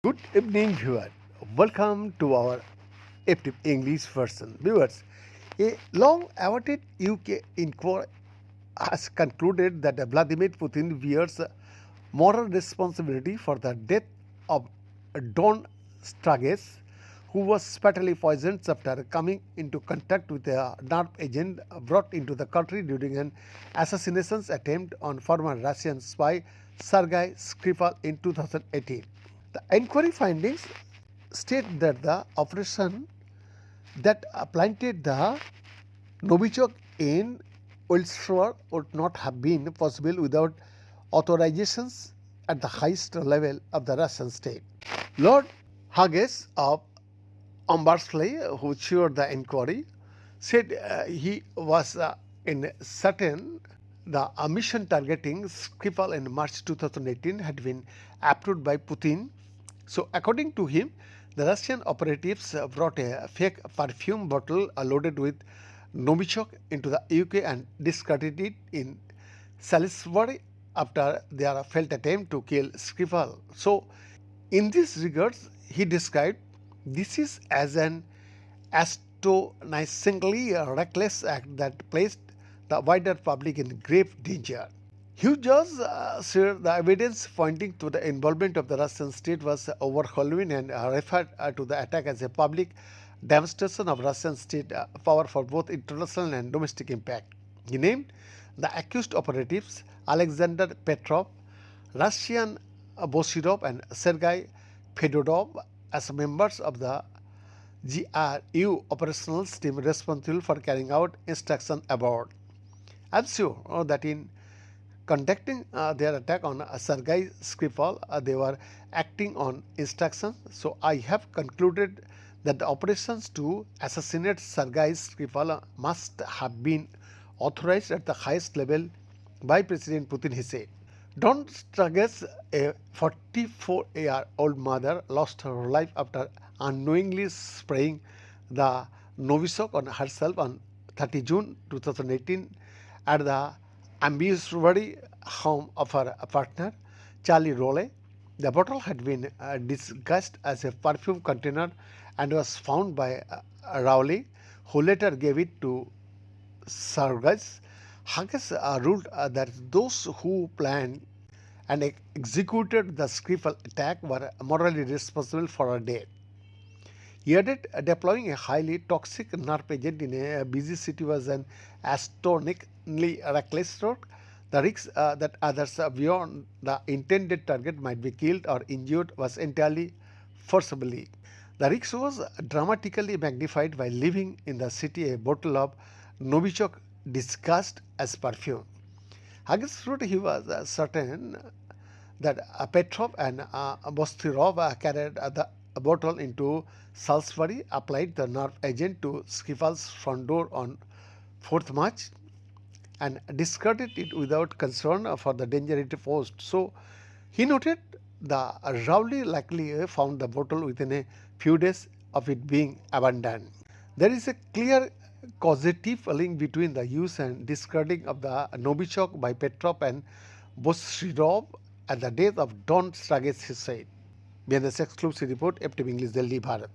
Good evening, viewer. Welcome to our active English version. Viewers, a long-awaited UK inquiry has concluded that Vladimir Putin bears moral responsibility for the death of Dawn Sturgess, who was fatally poisoned after coming into contact with a nerve agent brought into the country during an assassination attempt on former Russian spy Sergei Skripal in 2018. The inquiry findings state that the operation that planted the Novichok in Ulster would not have been possible without authorizations at the highest level of the Russian state. Lord Haggis of Umbersley, who chaired the inquiry, said he was in certain the mission targeting Skripal in March 2018 had been approved by Putin. So, according to him, the Russian operatives brought a fake perfume bottle loaded with Novichok into the UK and discarded it in Salisbury after their failed attempt to kill Skripal. So, in this regards, he described this is as an astonishingly reckless act that placed the wider public in grave danger. Hugh said the evidence pointing to the involvement of the Russian state was overwhelming and referred to the attack as a public demonstration of Russian state power for both international and domestic impact. He named the accused operatives Alexander Petrov, Russian Bosirov, and Sergei Fedorov as members of the GRU operational team responsible for carrying out instruction aboard. I'm sure that in conducting their attack on Sergei Skripal, they were acting on instructions. So I have concluded that the operations to assassinate Sergei Skripal must have been authorized at the highest level by President Putin, he said. Dawn Sturgess, a 44-year-old mother, lost her life after unknowingly spraying the Novichok on herself on 30 June 2018 at the ambulatory home of her partner, Charlie Rowley. The bottle had been disguised as a perfume container and was found by Rowley, who later gave it to Sturgess. Haggis ruled that those who planned and executed the Skripal attack were morally responsible for her death. He added, deploying a highly toxic nerve agent in a busy city was an astonishingly reckless stroke. The risk that others beyond the intended target might be killed or injured was entirely forcibly. The risk was dramatically magnified by leaving in the city a bottle of Novichok disguised as perfume. Haggis wrote he was certain that Petrov and Bostirov carried the bottle into Salisbury, applied the nerve agent to Skripal's front door on 4th March, and discarded it without concern for the danger it posed. So, he noted the Rowley likely found the bottle within a few days of it being abandoned. There is a clear causative link between the use and discarding of the Novichok by Petrov and Bosirov and the death of Dawn Sturgess, he said. BNS exclusive report, FTV English, Delhi, Bharat.